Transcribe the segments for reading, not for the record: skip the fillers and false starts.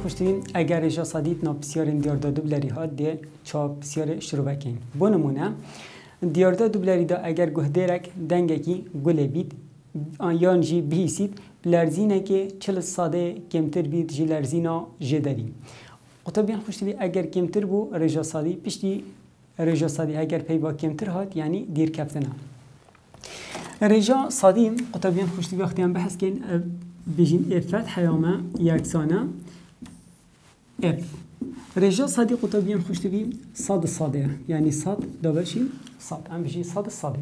خوشتیم اگر رجا صدیت نا بسیار دیاردا دوبلری ها ده چا بسیار شروع بکن. بو نمونه دیاردا دوبلری دا اگر گهدرک دنگه کی گله بید آن جی بیسید لرزینه که 40 ساده کمتر بید جی لرزینا جدری. قطبیان خوشتیم اگر کمتر بو رجا صدی پشتی رجا صدی اگر پیوا کمتر هات یعنی دیر کفتنه. رجا صدی قطبیان خوشتیم وقتی هم بحث کن بجین فتح یامه یکسانه اف رجا صدی قطبیان خوشتیم صد صاده یعنی صد دابشی صد هم بجی صد صاده.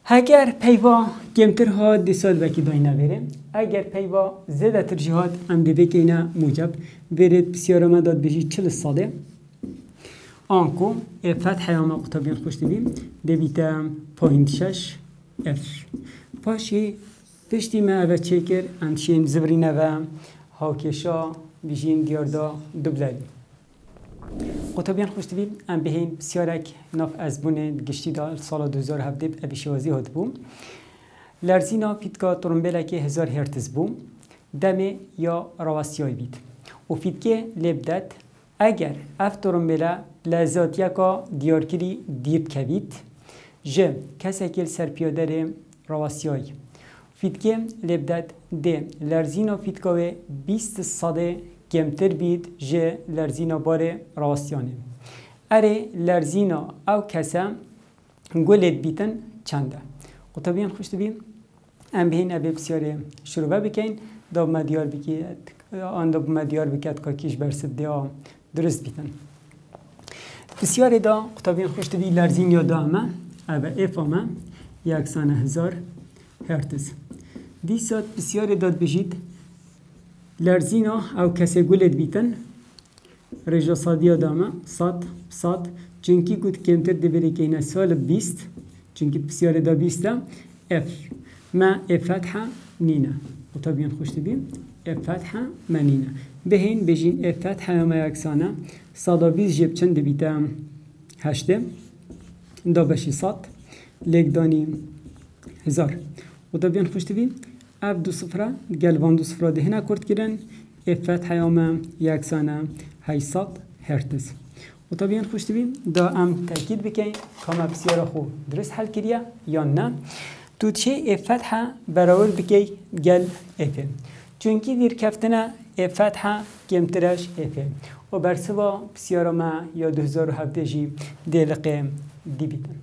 اگر پیوا کمتر ها دیسال وکی داینه بره اگر پیوا زیاده ترجیحات ام دیده که اینا موجب برید بسیار ما داد بجی 40 ساده آنکو فتح یامه قطبیان خوشتیم دویتا پوینت 6 اف پاشی پشتی ما اوه چکر امشین زبرینه و هاکشا بیشین دیاردا دوبلری. قطبیان خوشتوی ام بهین بسیارک ناف از بونه گشتی دا سال 2017 ابیشوازی هات بوم. لرزینا فیتکا ترمبیل که 1000 هرتز بوم دمه یا رواسیای بید. و فیتکه لبدت اگر اف ترمبیل لذاتیا کا دیارکری دیب کوید جه کسی که سرپیادر رواسیای فیتکه لبدت ده لرزینا فیتکاوه 20 ساده کمتر بید جه لرزینا باره راستیانه. اره لرزینا او کسا گلت بیتن چنده. قطبیان خوشت بیم ام بهین ابی بسیاره شروع بکن داب مدیار بکید آن داب مدیار بکید که کیش برسد دیا درست بیتن. بسیاره دا قطبیان خوشت بی لرزین یا دامه او افامه 1000 هرتز. دیسات بسیاره داد بجید لرزینا او کسی گلت بیتن رجا صادیا دامه صد چونکی کود کمتر دبیره که اینه سال 20 چونکی بسیار دا 20 اف ما اف فتحه نینه و طبیعا خوشت بیم اف فتحه ما نینه بهین بجین اف فتحه ما یکسانه صدا 20 جب چند بیته 8 دا بشی صد لیک دانی 1000 و طبیعا خوشت بیم اف 2 صفره گلوان 2 صفره دهنه کرد کردن اف فتح یامه یکسانه 800 هرتز و طبیعا خوشت بیم دا ام تاکید بکن کام بسیار خوب درست حل کریه یا نه تو چه اف فتح براول بکی گل اف چونکی دیر کفتنه اف فتح کمترش اف و برسوا بسیار ما یا 2017 جی دلقه دی بیتن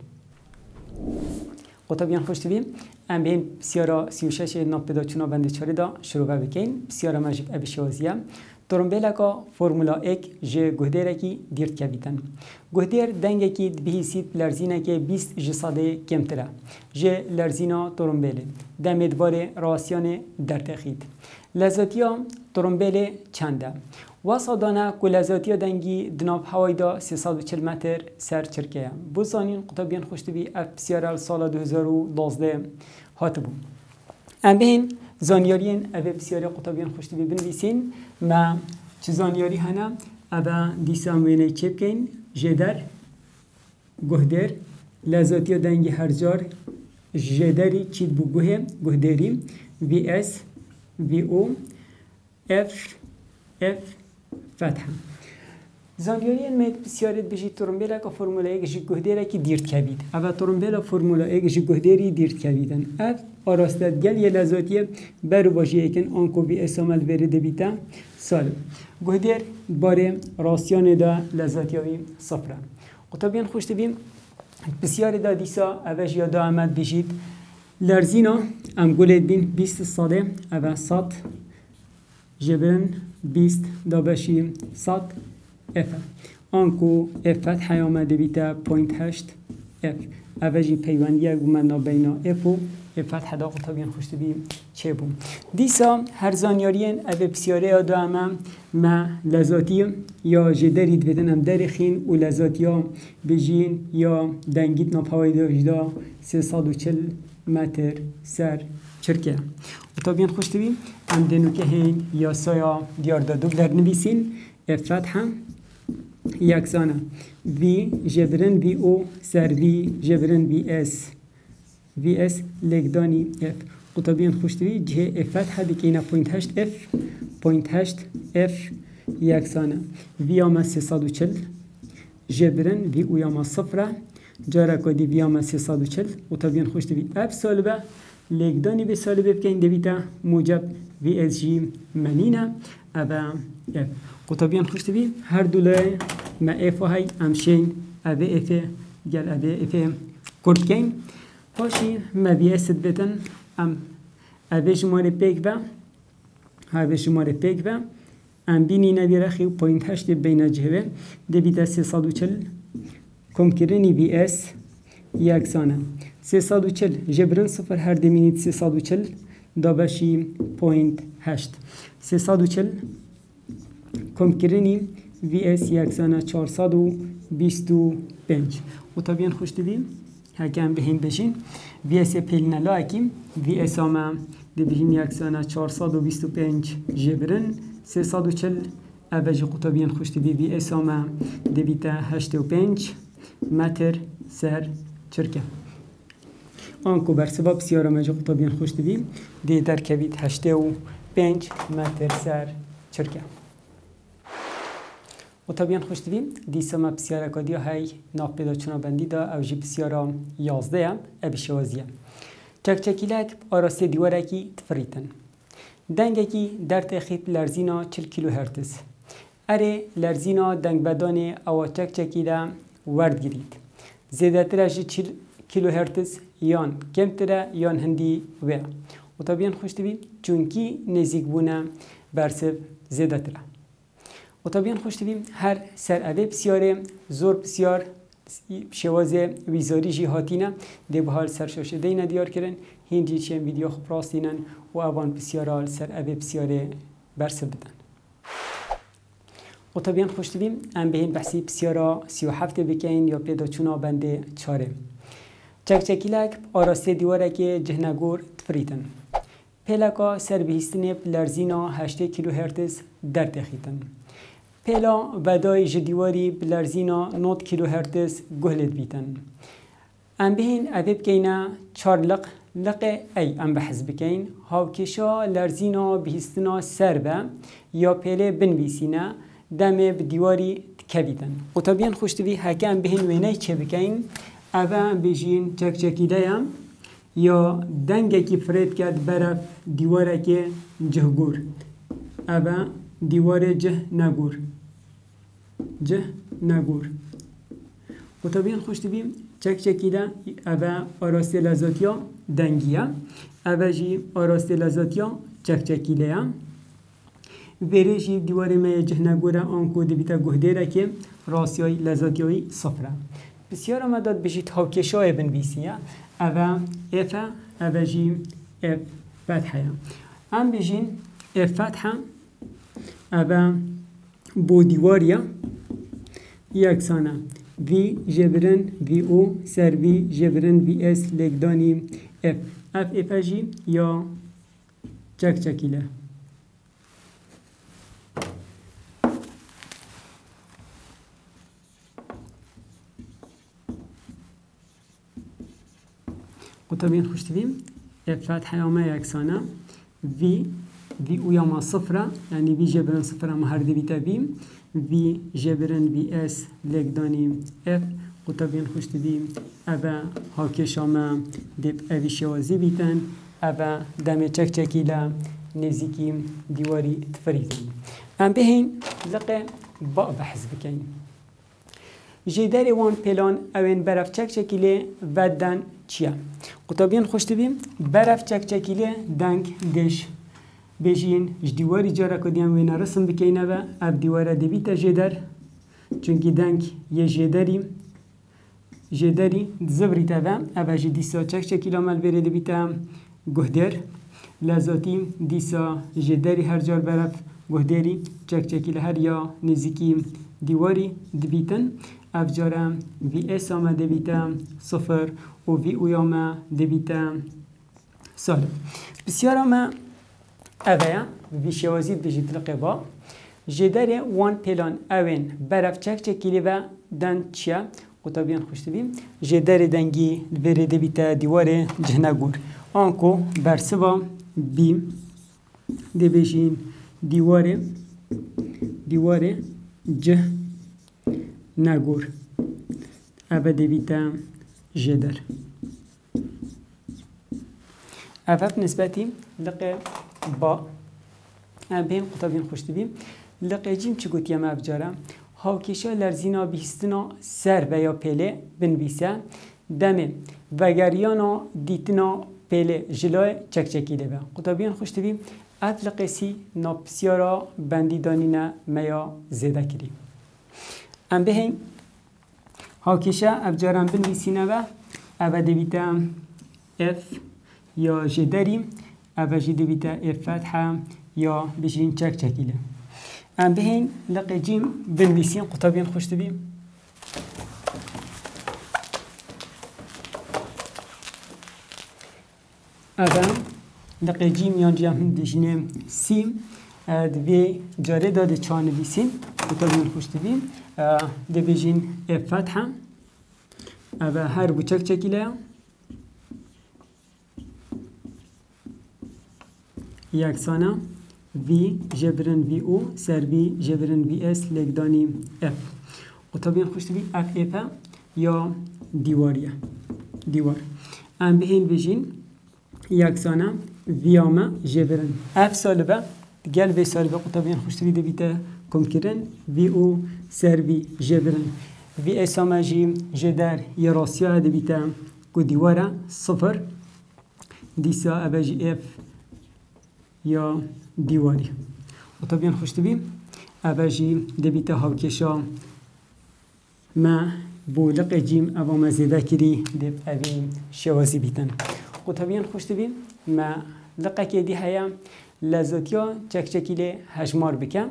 و طبیعا خوشت بیم ام بهم بسیارا 36 ناب پیدا چونا بنده چاری دا شروع بکن بسیارا مجب ابشوازیه ترمبیل کا فرمولا 1 ج گهدره کی دیرت کبیتن گهدر دنگه کی بهیسید لرزینه که 20 ج ساده کمتره ج لرزینا ترمبیل دمدوار راسیان در تخید لذاتیا ترمبیل چنده واسادانه که لذاتیا دنگی دناب هوای دا 340 متر سر چرکه بوزانین قطبیان خوشتبی اف بسیار سال 2012 هات بو ام بهین زانیارین اوه بسیار قطبیان خوشتبی بنویسین ما چه زانیاری هنه اوه دیسان وینه چه بکن جدر گهدر لذاتیا دنگی هرجار جدری چید بو گهدری وی اس وی او اف فتحه زانیاری مید بسیاری بجی ترمبیلا که فرمولا 1 جی گهدره کی دیرت کبید اول ترمبیلا فرمولا 1 جی گهدری دیرت کبیدن اف آراستد گل یه لذاتیه برو باشی اکن آنکو بی اسامل برده بیتا سال گهدر باره راستیان دا لذاتیاوی صفره قطبیان خوشت بیم بسیاری دا دیسا اوش یادا آمد بجید لرزینا ام گلید بین 20 ساده اول 100 جبرن 20 دا بشی 100 اف آنکو اف فتح آمده بیتا پوینت 8 اف اوجی پیوندیه گومنا بینا اف و اف فتح دا قطبیان خوشت بیم چه بوم دیسا هر زانیارین اف بسیاره ها دا اما ما لذاتی یا جدرید بدن ام درخین و لذاتی ها بجین یا دنگیت ناپاوی دا وجدا 340 متر سر چرکه قطبیان خوشت بیم ام دنو که هین یا سایا دیار دا دوبلر نویسین اف فتح یکسانه وی جبرن وی او سر وی جبرن وی اس لگدانی اف قطبين خوشتوي جه اف فتحة بكينا 0.8 اف 0.8 اف يكسانة فياما 340 جبرن في وياما صفرة جارة كودي فياما 340 قطبين خوشتوي اف سالبة لقداني بسالبة بكين دبيتا موجب في اس جي منينة ابا اف قطبين خوشتوي هر دولاي ما اف هاي امشين ابا اف قال ابا اف كورد كين باشي ما في اس بتن ام ابا شماره پیک و ابا شماره پیک و ام بینی نبی رخی 0.8 بین جهه دبیت 340 کم کرنی بی اس یکسانه 340 جبرن صفر هر دمینید 340 دابشی 0.8 340 کم کرنی بی اس یکسانه 425 و طبیعا خوش دویم هکم بهین بشین وی اس پیلنا لاکیم وی اس آما دبیهیم یکسانه 425 جبرن 340 اوج قطبیان خوش دوی وی اس آما دبیتا 85 متر سر چرکه آنکو بر سبب سیاره مجا قطبیان خوش دوی دی در کوید 85 متر سر چرکه و طبیعا خوش دویم دیسا ما بسیاره کادی های ناف پیدا چونا بندی دا او جی بسیاره 11 ابی شوازیه چک چکیلک آراسته دیواره کی تفریتن دنگه کی در تخیط لرزینا 40 کیلو هرتز اره لرزینا دنگ بدان او چک چکیده ورد گیرید زیده تره جی 40 کیلو هرتز یان کم تره یان هندی و طبیعا خوش دویم چونکی نزیک بونه برسب زیده تره و طبیعا خوش دویم هر سر اوه بسیاره زور بسیار شواز ویزاری جی هاتینه ده به حال سرشاشه دینه دیار کرن هنجی چیم ویدیو خوب راستینن و اوان بسیار حال سر اوه بسیاره برسه بدن و طبیعا خوش دویم ام بهین بحثی بسیاره 37 بکین یا پیدا چونا بنده چاره چک چکیلک آراسته دیواره که جهنگور تفریتن پیلکا سر بهیستنه لرزینا 8 کیلو هرتز در تخیتن پیلا ودای جدیواری بلرزینا 9 کیلو هرتز گهلت بیتن ام بهین اویب کینا 4 لق ای ام بحث بکین هاوکشا لرزینا بهیستنا سر به یا پیله بنویسینا دمه بدیواری تکویدن و طبیعا خوشتوی هکه ام بهین وینای چه بکین اوه ام بجین چک چکیده یا دنگه کی فرید کرد برف دیواره که جهگور اوه دیوار جه نگور و طبیعا خوش دویم چک چکیده اوه آراسته لزاتیا دنگیه اوه جی آراسته لزاتیا چک چکیده ویره جی دیوار ما جه نگوره آنکو دبیتا گهدیره که راستیای لزاتیای صفره بسیار آمداد بجید هاوکشای بنویسیه اوه افه اوه جی اف فتحه ام بجین اف فتحه اوه بو دیواریا یکسانه وی جبرن وی او سر وی جبرن وی اس لگدانی اف اف جی یا چک چکیله و طبعا خوش دویم اف فتحه یامه یکسانه وی او یاما صفره یعنی وی جبرن صفره مهرده بیتا وی وی جبرن وی اس لگدانی اف و طبعا خوش دویم اوه هاکشامه دیب اوی شوازی بیتن اوه دم چک چکیله نزیکی دیواری تفریتن ام بهین لقه با بحث بکن جدار وان پلان اوین برف چک چکیله ودن چیه؟ قطبیان خوش دویم برف چک چکیله دنگ دش بجین جدیواری جارا کدیم وینا رسم بکینه و اف دیواره دبیتا جدر چونکی دنگ یه جدری زبری تاوه اف جی دیسا چک چکیله مل بره دبیتا گهدر لذاتی دیسا جدری هر جار برف گهدری چک چکیله هر یا نزیکی دیواری دبیتن اف جارا وی اس آمه دبیتا صفر و وی اویامه دبیتا سالب بسیار آمه اوه وی شوازید بجید لقبا جدر وان پلان اوین برف چک چکیلی و دن چیا قطبیان خوش دویم جدر دنگی برده بیتا دیوار جهنگور آنکو برسوا بی دی بجین دیواره جه نگور اوه دیویتا جدر اوه بنسبتی لقی با بین قطابین خوشتی بیم لقی جیم چی گوتیم افجارم هاوکشا لرزینا بیستنا سر و یا پله بنویسه دمه وگریانا دیتنا پله جلوی چکچکی ده قطابین خوشتی بیم اف لقیسی نابسیارا بندیدانینا میا زیده کریم ام بهین هاوکشا افجارم بنویسینه و اوه دویتا اف یا جدریم اوه جی دویتا اف فتحه یا بجین چکچکیله ام بهین لقی جیم بنویسین قطابین خوشتی بیم اوه لقی جیم یان جیم بجینه سیم دوی جاره داده چا نویسین قطابین خوشتی بیم دی بجین اف فتحه اوه هر بو چکچکیله یکسانه وی جبرن وی او سر وی جبرن وی اس لگدانی اف قطابین خوشتی بی اف اف یا دیوار ام بهین بجین یکسانه ویامه جبرن اف سالبه گل وی سالبه قطابین خوشتی بی دبیته کم کرن وی او سر وی جبرن وی اسامه جی جدر یا راسیا دبیته کو دیواره صفر دیسا اوه جی اف یا دیواری قطابین خوشتی بیم اوه جی دبیته هاوکشا ما بولق جیم اوه ما زیده کری دب اوه شوازی بیتن قطابین خوشتی بیم ما لقه که دی هیا لذاتیا چکچکیل هجمار بکم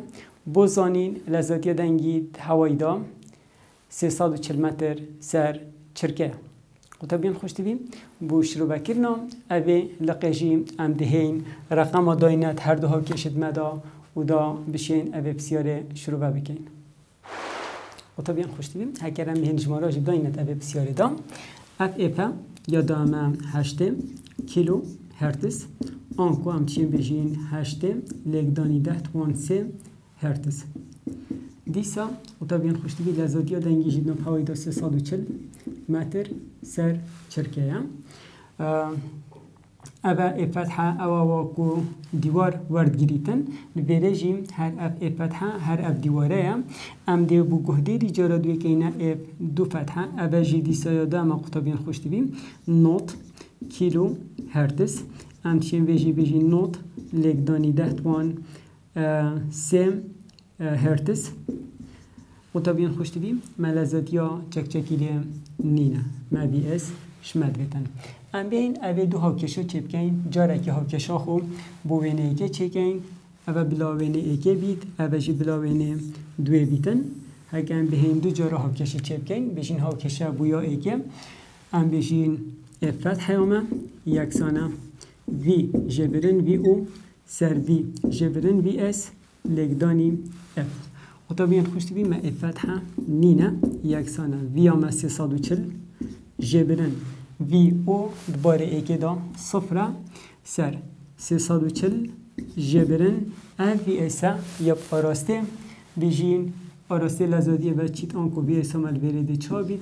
بوزانین لذاتیا دنگی هوایی دا 340 متر سر چرکه قطابین خوشتی بیم بو شروع بکرنا اوه لقیجی ام دهین رقم داینت هر دو ها کشید مدا و دا بشین اوه بسیاره شروع بکن قطابین خوشتی بیم هکرم بهین جماره جب داینت اوه بسیاره دا اف اپا یا دامه 8 کیلو هرتز آنکو هم چین بجین 8 لگدانی 10.3 هرتز دیسا قطابین خوشتی بیم لذاتی ها دنگی جدنم هوایی دا 340 متر سر چرکه اوه فتحه اوه واکو دیوار ورد گریتن نبیره جیم هر اف فتحه هر اف دیواره ام دیو بو گهده دی جارا دوی که اینا اف دو فتحه اوه جی دی سایاده اما قطابین خوشتی بیم نوت کیلو هرتز ام چین ویجی بیجی نوت لگدانی 10.3 هرتز قطابین خوشتی بیم ملزاتی ها چکچکیلی نینه ما بی اس شمد بیتن ام بین اوه دو هاکشو چه بکن جاره که هاکشا خو بو وینه ایکه چه کن اوه بلا وینه ایکه بیت اوه جی بلا وینه دوی بیتن هکه ام بین دو جاره هاکشو چه بکن بشین هاکشا بویا ایکه ام بشین افت حیامه یکسانه وی جبرن وی او سر وی جبرن وی اس لگدانی اف قطابین خوشتی بیم ما فتحه نینه یکسانه وی آمه 340 جبرن وی او دباره ایکه دا صفره سر 340 جبرن اف وی اسا یا آراسته بیجین آراسته لزادیه و چیت آنکو وی اسا ملویره ده چا بید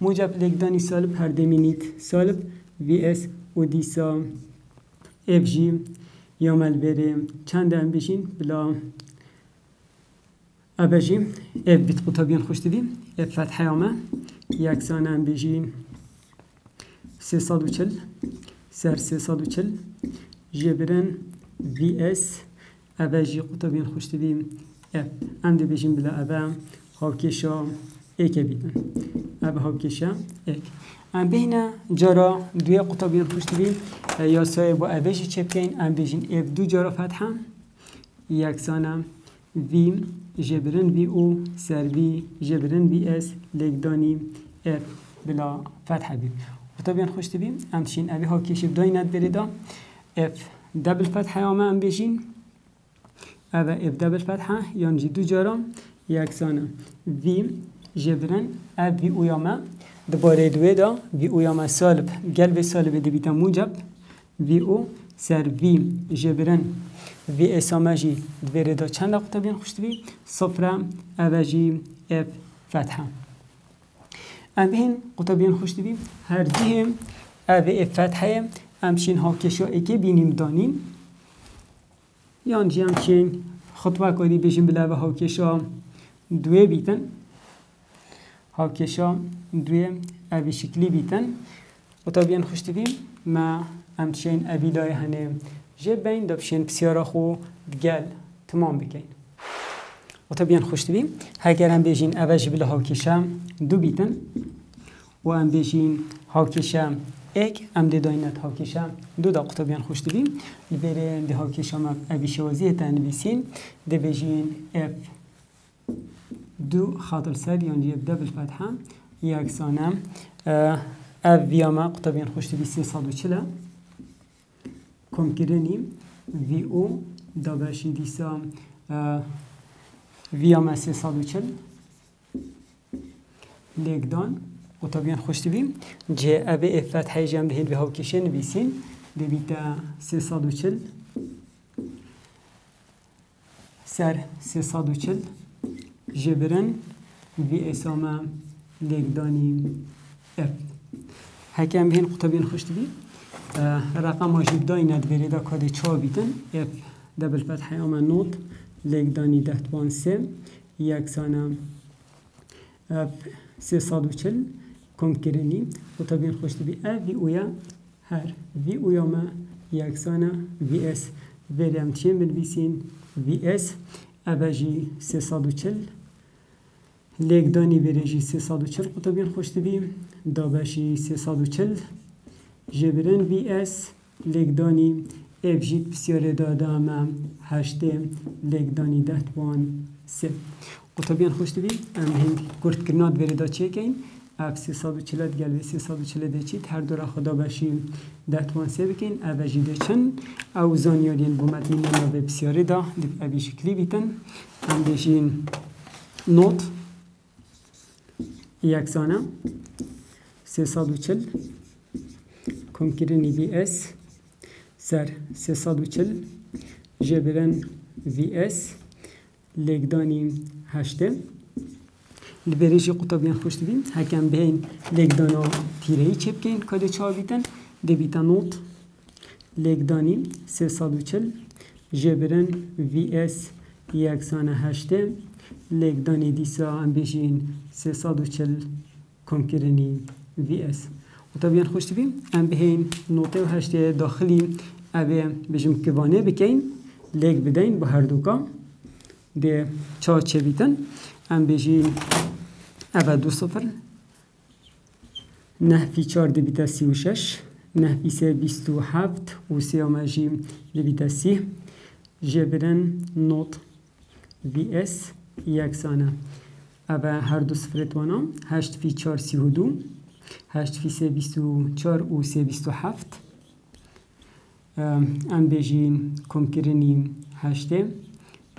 موجب لگدانی سالب هر دمینیت سالب وی اس و دیسا اف جی یا ملویره چند هم بیشین بلا ابجی اف بیت قطابین خوشتی بیم اف فتحه آمه یکسانه هم بیجین 340 سر 340 جبرن وی اس ابجی قطابین خوشتی بیم اف ام دی بیجین بلا ابا هاوکشا ایک بیتن ابا هاوکشا ایک ام بینه جارا دوی قطابین خوشتی بیم یا سایه با ابجی چه بکن ام بیجین اف دو جارا فتحه یکسانه وی جبرن وی او سر وی جبرن وی اس لگدانی اف بلا فتحه بیم قطابین خوشتی بیم امشین اوی ها کشیب داینت بریدا اف دبل فتحه آمه ام بیشین اوه اف دبل فتحه یانجی دو جارا یکسانه وی جبرن اف وی اویامه دباره دوی دا وی اویامه سالب گل وی سالب دی بیتا موجب وی او سر وی جبرن وی اسامجی دوره دا چند قطبین خوشتوی صفره اوجی اف فتحه ام بهین قطبین خوشتوی هر دیه او اف فتحه امشین ها کشا اکی بینیم دانیم یعنی همچین خطوه کاری بشیم بلوه ها کشا دوی بیتن ها کشا دوی اوی شکلی بیتن قطبین خوشتوی ما همچین اوی دای هنه جب بین دبشین بسیارا خو دگل تمام بکن قطبین خوشتوی هگر هم بیشین اوی جبله ها کشا دو بیتن و هم بیشین ها کشا ایک ام دی داینت ها کشم دو دا قطبیان خوش دبیم لبره دی ها کشم ابی شوازی تنویسین دی بجین اف دو خاطر سر یعنی اف دبل فتحه یک سانم اف ویاما قطبیان خوش دبی 340 کم کرنیم وی او دا بشی دیسا ویاما 340 لگدان قطبیان خوش دویم جه اوه فتحه جمع دهید به هاوکشه نویسین دویتا 340 سر 340 جبرن وی اسامه لگدانی اف هکم بهین قطبیان خوش دویم رقم آجیب دایند برید کاده چا بیتن اف دبل فتحه آمن نوت لگدانی 10.3 یک سانه اف 340 کم کرنی و طبیعن خوش بی وی اویا هر وی اویا ما یکسانه وی اس بریم چین بنویسین وی اس ابجی 340 لگدانی برجی 340 قطبیان خوش بی دابشی 340 جبرن وی اس لگدانی ابجید بسیار داده اما 8 لگدانی 10.3 قطبیان خوش بی ام هند گرد کرنات بردا چه کن اف 340 گل 340 دچید هر دو را خدا باشیم 10.3 بکن اوجی دچن او زانیارین بومت این نما به بسیاری دا دیف اوی شکلی بیتن هم بشین نوت یکسانه 340 کم کرنی وی اس سر 340 جبرن وی اس لگدانی 8 لبریجی قطبیان خوش دویم هکم بین لگدانا تیرهی چه بکن کده چا بیتن دبیتا نوت لگدانی 340 جبرن وی اس یکسانه 8 لگدانی دیسا هم بشین 340 کم کرنی وی اس قطبیان خوش دویم هم بین نوت و 8 داخلی اوه بجم کوانه بکن لگ بدین با هر دوکا ده چا چه بیتن هم بجین اول 2-0 نحفی 4 دبیتا 36 نحفی 3 27 و 3 آمجی دبیتا 30 جبرن نوت وی اس یکسانه اول هر دو صفر توانا 8 فی 4 32 8 فی 3 24 و 3 27 ام بجین کم کرنی 8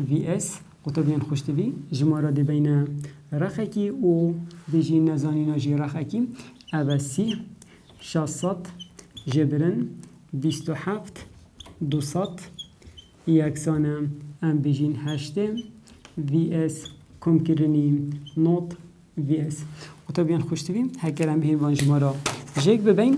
وی اس قطبیان خوش دوی جمارا دی بین رخکی و بجی نزانی ناجی رخکی اول 30 600 جبرن 27 200 یکسانه ام بجین 8 وی اس کم کرنی نوت وی اس قطبیان خوش دوی هکرم بهین وان جمارا جیک ببین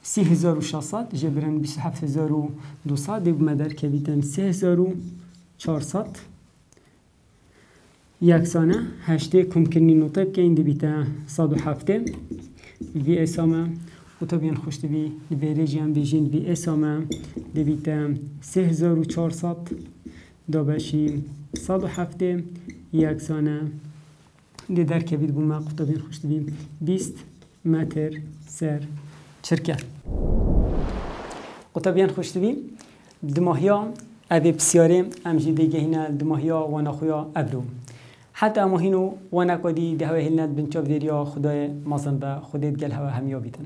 3600 جبرن 27200 دیو مدر کویتن 3400 یکسانه 8 کم کنی نوته بکن دبیتا 107 وی اسامه قطبیان خوش دوی لبریجی هم بیجین وی اسامه دبیتا 3400 دابشی 107 یکسانه دی در کوید بوم قطبیان خوش دوی 20 متر سر چرکه قطبیان خوش دوی دماهیا اوی بسیاره امجی دیگه هنه دماهیا و نخویا ابرو حتی امو هینو و نکادی ده هوا هلند بنچاف دیریا خدای مازن به خودت گل هوا همیا بیتن